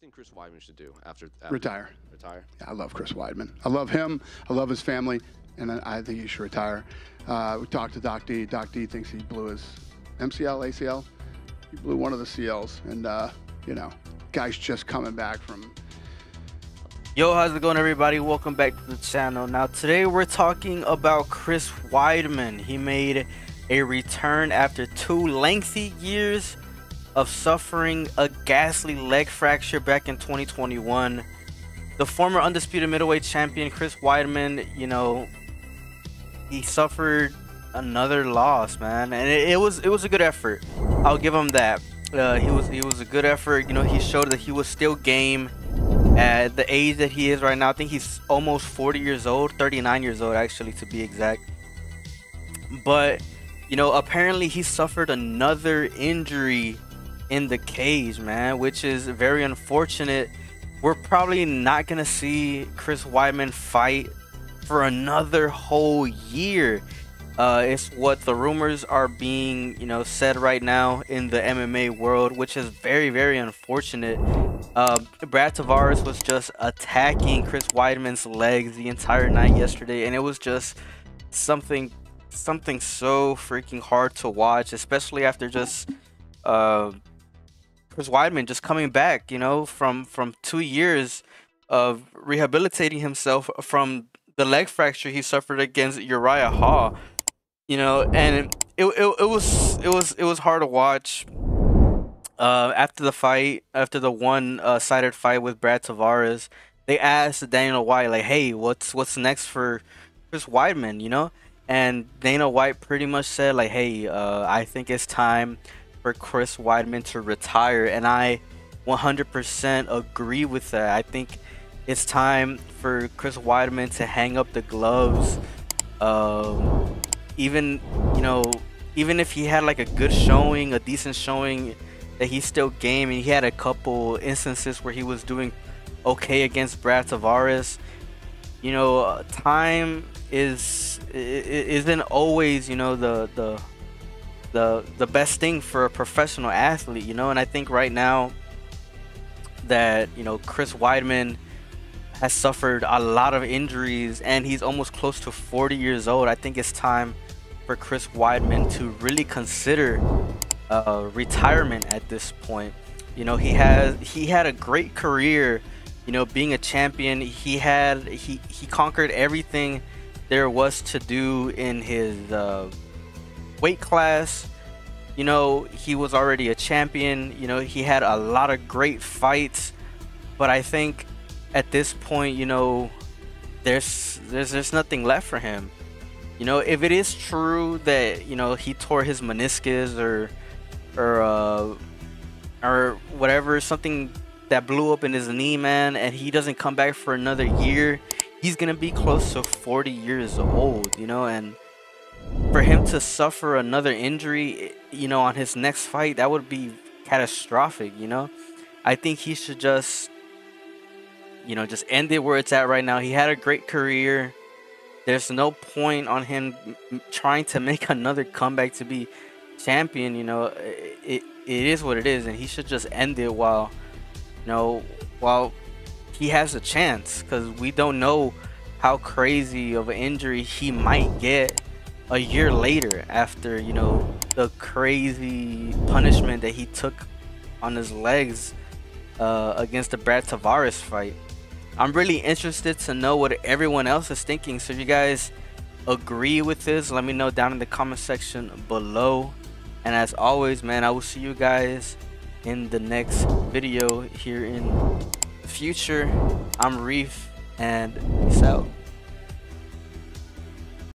think Chris Wideman should do after retire? Retire. Yeah, I love Chris Wideman. I love him. I love his family, and I think he should retire. We talked to Doc D. Doc D thinks he blew his MCL, ACL. He blew one of the CLs, and you know, guy's just coming back from. Yo, how's it going, everybody? Welcome back to the channel. Now today we're talking about Chris Wideman. He made a return after 2 lengthy years of suffering a ghastly leg fracture back in 2021. The former undisputed middleweight champion Chris Wideman, you know, he suffered another loss, man, and it was a good effort. I'll give him that. He was a good effort. You know, he showed that he was still game at the age that he is right now. I think he's almost 40 years old, 39 years old actually, to be exact. But you know, apparently he suffered another injury in the cage, man, which is very unfortunate. We're probably not gonna see Chris Wideman fight for another whole year. It's what the rumors are being, you know, said right now in the MMA world, which is very, very unfortunate. Brad Tavares was just attacking Chris Wideman's legs the entire night yesterday, and it was just something so freaking hard to watch, especially after just Chris Wideman just coming back, you know, from 2 years of rehabilitating himself from the leg fracture he suffered against Uriah Hall. You know, and it was hard to watch. After the fight, after the one-sided fight with Brad Tavares, they asked Dana White, like, hey, what's next for Chris Wideman, you know? And Dana White pretty much said, like, hey, I think it's time for Chris Wideman to retire, and I 100% agree with that. I think it's time for Chris Wideman to hang up the gloves. Even, you know, even if he had like a good showing, a decent showing, that he's still game, and he had a couple instances where he was doing okay against Brad Tavares. You know, time isn't always, you know, the best thing for a professional athlete, you know. And I think right now that, you know, Chris Wideman has suffered a lot of injuries and he's almost close to 40 years old. I think it's time for Chris Wideman to really consider retirement at this point. You know, he had a great career, you know, being a champion. He conquered everything there was to do in his weight class. You know, he was already a champion. You know, he had a lot of great fights, but I think at this point, you know, there's nothing left for him. You know, if it is true that, you know, he tore his meniscus or whatever, something that blew up in his knee, man, and he doesn't come back for another year, he's gonna be close to 40 years old, you know. And for him to suffer another injury, you know, on his next fight, that would be catastrophic, you know. I think he should just, you know, just end it where it's at right now. He had a great career. There's no point on him trying to make another comeback to be champion. You know, it is what it is, and he should just end it while, you know, while he has a chance, because we don't know how crazy of an injury he might get a year later after, you know, the crazy punishment that he took on his legs against the Brad Tavares fight. I'm really interested to know what everyone else is thinking. So if you guys agree with this, let me know down in the comment section below. And as always, man, I will see you guys in the next video here in the future. I'm Reef, and peace out.